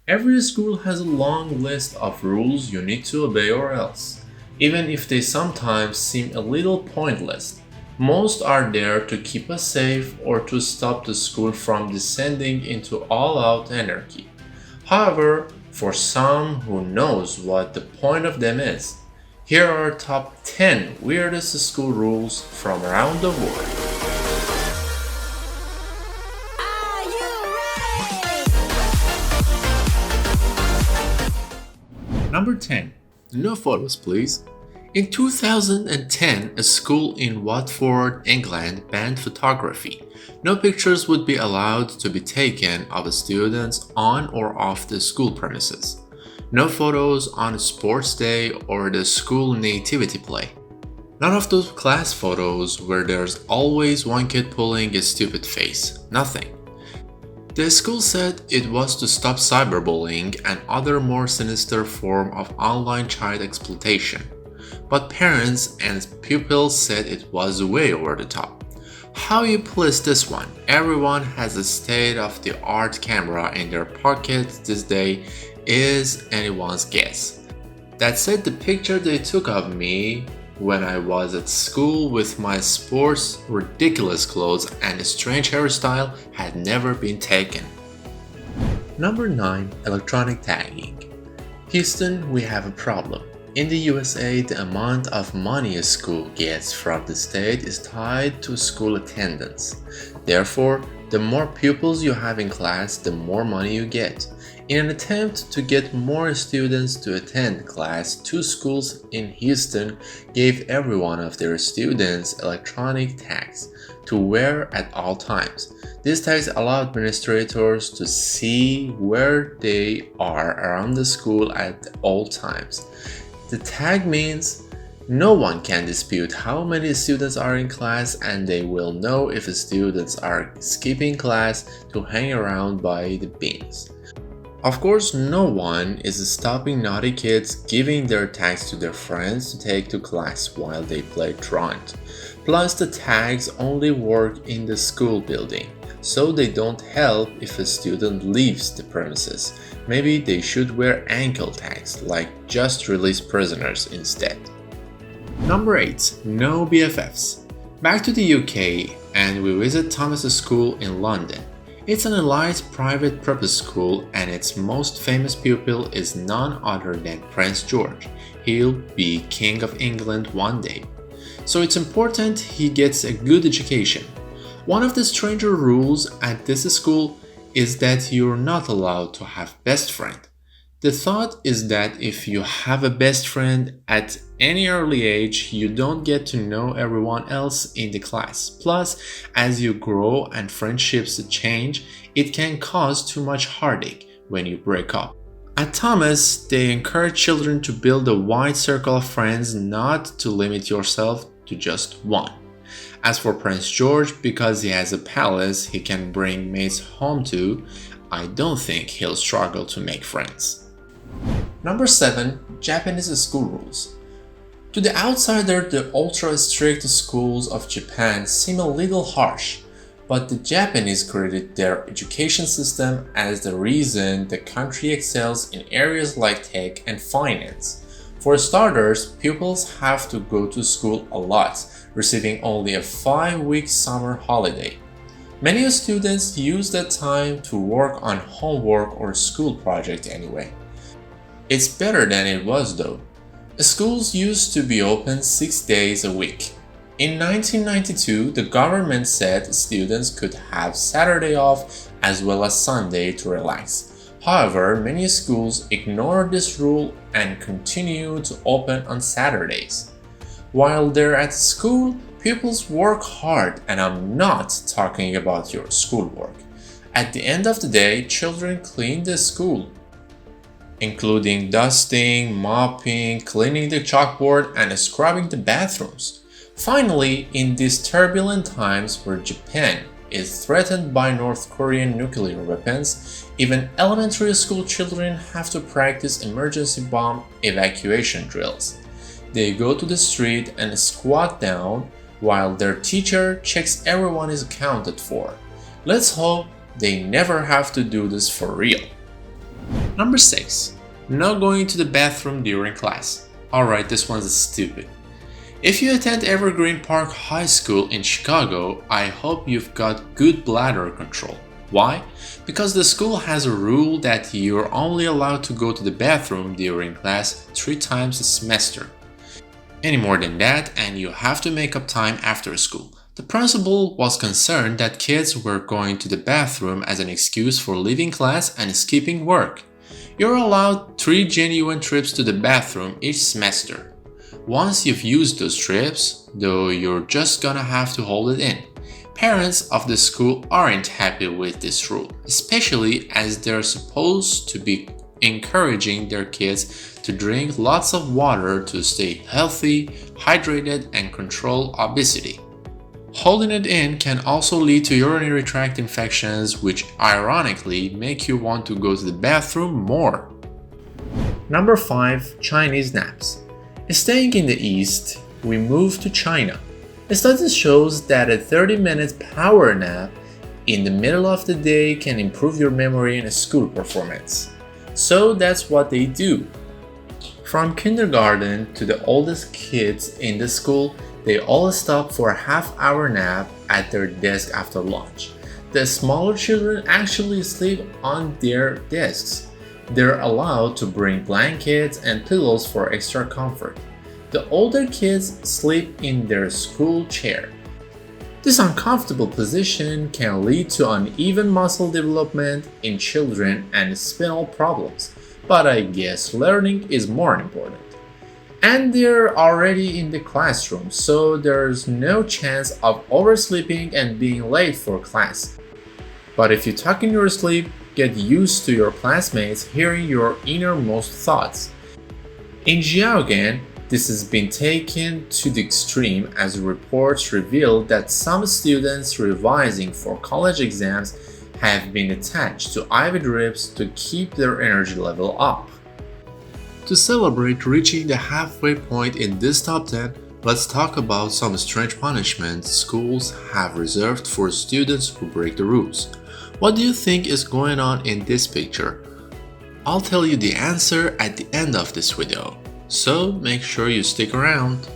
Every school has a long list of rules you need to obey or else, even if they sometimes seem a little pointless. Most are there to keep us safe or to stop the school from descending into all-out anarchy. However, for some who knows what the point of them is, here are our top 10 weirdest school rules from around the world. Number 10. No photos, please. In 2010, a school in Watford, England banned photography. No pictures would be allowed to be taken of students on or off the school premises. No photos on a sports day or the school nativity play. None of those class photos where there's always one kid pulling a stupid face. Nothing. The school said it was to stop cyberbullying and other more sinister form of online child exploitation. But parents and pupils said it was way over the top. How you police this one? Everyone has a state-of-the-art camera in their pocket these days is anyone's guess. That said, the picture they took of me when I was at school with my sports ridiculous clothes and a strange hairstyle had never been taken. Number 9. Electronic tagging. Houston, we have a problem. In the USA, the amount of money a school gets from the state is tied to school attendance. Therefore, the more pupils you have in class, the more money you get. In an attempt to get more students to attend class, two schools in Houston gave every one of their students electronic tags to wear at all times. These tags allow administrators to see where they are around the school at all times. The tag means no one can dispute how many students are in class, and they will know if students are skipping class to hang around by the bins. Of course, no one is stopping naughty kids giving their tags to their friends to take to class while they play truant. Plus, the tags only work in the school building, so they don't help if a student leaves the premises. Maybe they should wear ankle tags like just released prisoners instead. Number 8. No BFFs. Back to the UK, and we visit Thomas's school in London. It's an elite private purpose school, and its most famous pupil is none other than Prince George. He'll be King of England one day. So it's important he gets a good education. One of the stranger rules at this school is that you're not allowed to have best friend. The thought is that if you have a best friend at any early age, you don't get to know everyone else in the class. Plus, as you grow and friendships change, it can cause too much heartache when you break up. At Thomas, they encourage children to build a wide circle of friends, not to limit yourself to just one. As for Prince George, because he has a palace he can bring mates home to, I don't think he'll struggle to make friends. Number 7. Japanese school rules. To the outsider, the ultra-strict schools of Japan seem a little harsh, but the Japanese credit their education system as the reason the country excels in areas like tech and finance. For starters, pupils have to go to school a lot, receiving only a 5-week summer holiday. Many students use that time to work on homework or school project anyway. It's better than it was though. Schools used to be open 6 days a week. In 1992, the government said students could have Saturday off as well as Sunday to relax. However, many schools ignored this rule and continue to open on Saturdays. While they're at school, pupils work hard, and I'm not talking about your schoolwork. At the end of the day, children clean the school, including dusting, mopping, cleaning the chalkboard, and scrubbing the bathrooms. Finally, in these turbulent times where Japan is threatened by North Korean nuclear weapons, even elementary school children have to practice emergency bomb evacuation drills. They go to the street and squat down while their teacher checks everyone is accounted for. Let's hope they never have to do this for real. Number 6. No going to the bathroom during class. Alright, this one's stupid. If you attend Evergreen Park High School in Chicago, I hope you've got good bladder control. Why? Because the school has a rule that you're only allowed to go to the bathroom during class 3 times a semester. Any more than that, and you have to make up time after school. The principal was concerned that kids were going to the bathroom as an excuse for leaving class and skipping work. You're allowed 3 genuine trips to the bathroom each semester. Once you've used those trips, though, you're just gonna have to hold it in. Parents of the school aren't happy with this rule, especially as they're supposed to be encouraging their kids to drink lots of water to stay healthy, hydrated, and control obesity. Holding it in can also lead to urinary tract infections, which ironically make you want to go to the bathroom more. Number 5. Chinese naps. Staying in the East, we moved to China. A study shows that a 30-minute power nap in the middle of the day can improve your memory and school performance. So that's what they do. From kindergarten to the oldest kids in the school, they all stop for a half-hour nap at their desk after lunch. The smaller children actually sleep on their desks. They're allowed to bring blankets and pillows for extra comfort. The older kids sleep in their school chair. This uncomfortable position can lead to uneven muscle development in children and spinal problems, but I guess learning is more important. And they're already in the classroom, so there's no chance of oversleeping and being late for class. But if you talk in your sleep, get used to your classmates hearing your innermost thoughts. In Jiaogan, this has been taken to the extreme as reports reveal that some students revising for college exams have been attached to IV drips to keep their energy level up. To celebrate reaching the halfway point in this top 10, let's talk about some strange punishments schools have reserved for students who break the rules. What do you think is going on in this picture? I'll tell you the answer at the end of this video, so make sure you stick around.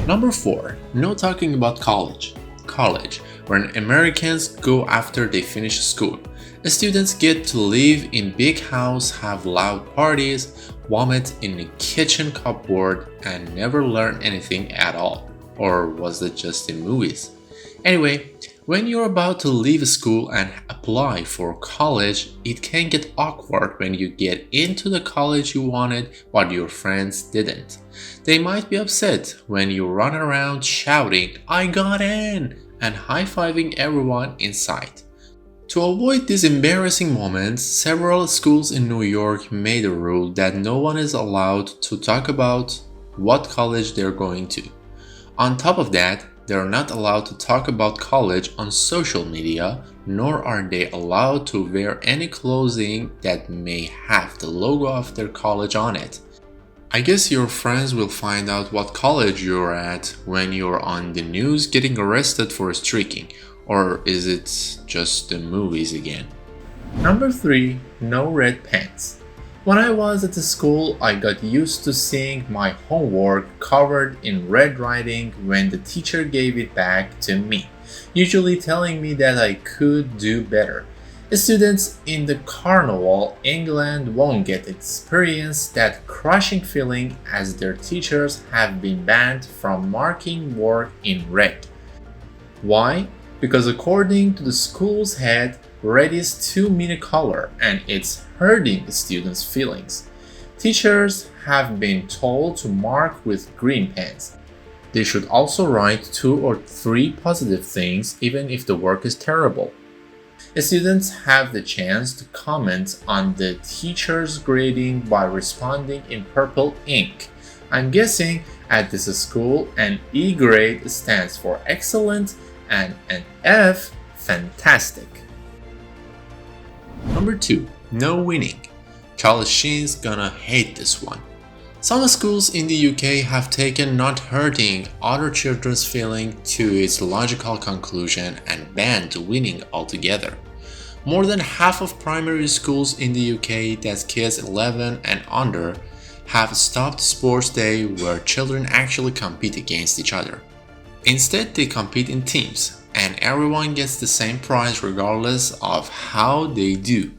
Number 4. No talking about college. College, where Americans go after they finish school. The students get to live in big house, have loud parties, vomit in the kitchen cupboard, and never learn anything at all. Or was it just in movies? Anyway, when you're about to leave school and apply for college, it can get awkward when you get into the college you wanted but your friends didn't. They might be upset when you run around shouting, "I got in!" and high-fiving everyone in sight. To avoid these embarrassing moments, several schools in New York made a rule that no one is allowed to talk about what college they're going to. On top of that, they're not allowed to talk about college on social media, nor are they allowed to wear any clothing that may have the logo of their college on it. I guess your friends will find out what college you're at when you're on the news getting arrested for streaking. Or is it just the movies again? Number 3. No red pens. When I was at the school, I got used to seeing my homework covered in red writing when the teacher gave it back to me, usually telling me that I could do better. The students in the Carnival, England won't get to experience that crushing feeling as their teachers have been banned from marking work in red. Why? Because according to the school's head, red is too mean a color and it's hurting the students' feelings. Teachers have been told to mark with green pens. They should also write 2 or 3 positive things even if the work is terrible. The students have the chance to comment on the teacher's grading by responding in purple ink. I'm guessing at this school an E grade stands for excellent and an F, fantastic. Number 2. No winning. Charlie Sheen's gonna hate this one. Some schools in the UK have taken not hurting other children's feelings to its logical conclusion and banned winning altogether. More than half of primary schools in the UK that kids 11 and under have stopped sports day where children actually compete against each other. Instead, they compete in teams, and everyone gets the same prize regardless of how they do.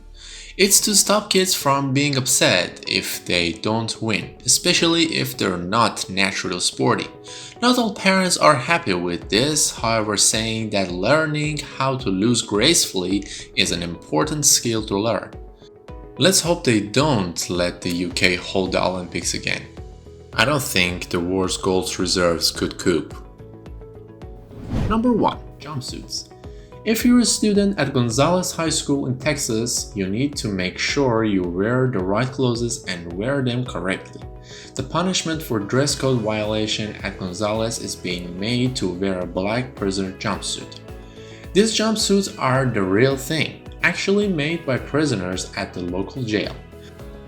It's to stop kids from being upset if they don't win, especially if they're not naturally sporty. Not all parents are happy with this, however, saying that learning how to lose gracefully is an important skill to learn. Let's hope they don't let the UK hold the Olympics again. I don't think the world's gold reserves could cope. Number 1. Jumpsuits. If you're a student at Gonzales High School in Texas, you need to make sure you wear the right clothes and wear them correctly. The punishment for dress code violation at Gonzales is being made to wear a black prisoner jumpsuit. These jumpsuits are the real thing, actually made by prisoners at the local jail.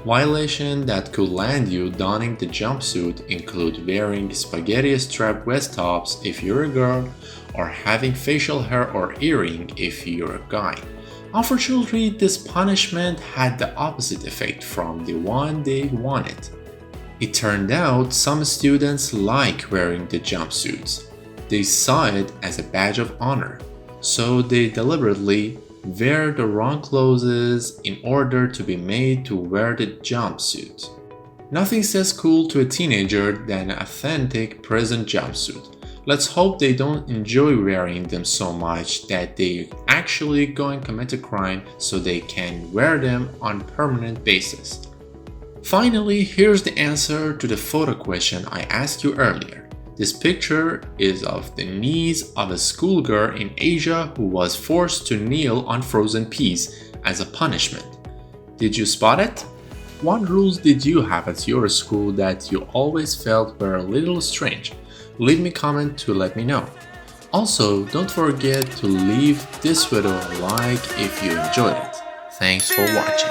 Violations that could land you donning the jumpsuit include wearing spaghetti strap waist tops if you're a girl, or having facial hair or earring if you're a guy. Unfortunately, this punishment had the opposite effect from the one they wanted. It turned out some students like wearing the jumpsuits. They saw it as a badge of honor, so they deliberately wear the wrong clothes in order to be made to wear the jumpsuit. Nothing says cool to a teenager than an authentic prison jumpsuit. Let's hope they don't enjoy wearing them so much that they actually go and commit a crime so they can wear them on a permanent basis. Finally, here's the answer to the photo question I asked you earlier. This picture is of the knees of a schoolgirl in Asia who was forced to kneel on frozen peas as a punishment. Did you spot it? What rules did you have at your school that you always felt were a little strange? Leave me a comment to let me know. Also, don't forget to leave this video a like if you enjoyed it. Thanks for watching.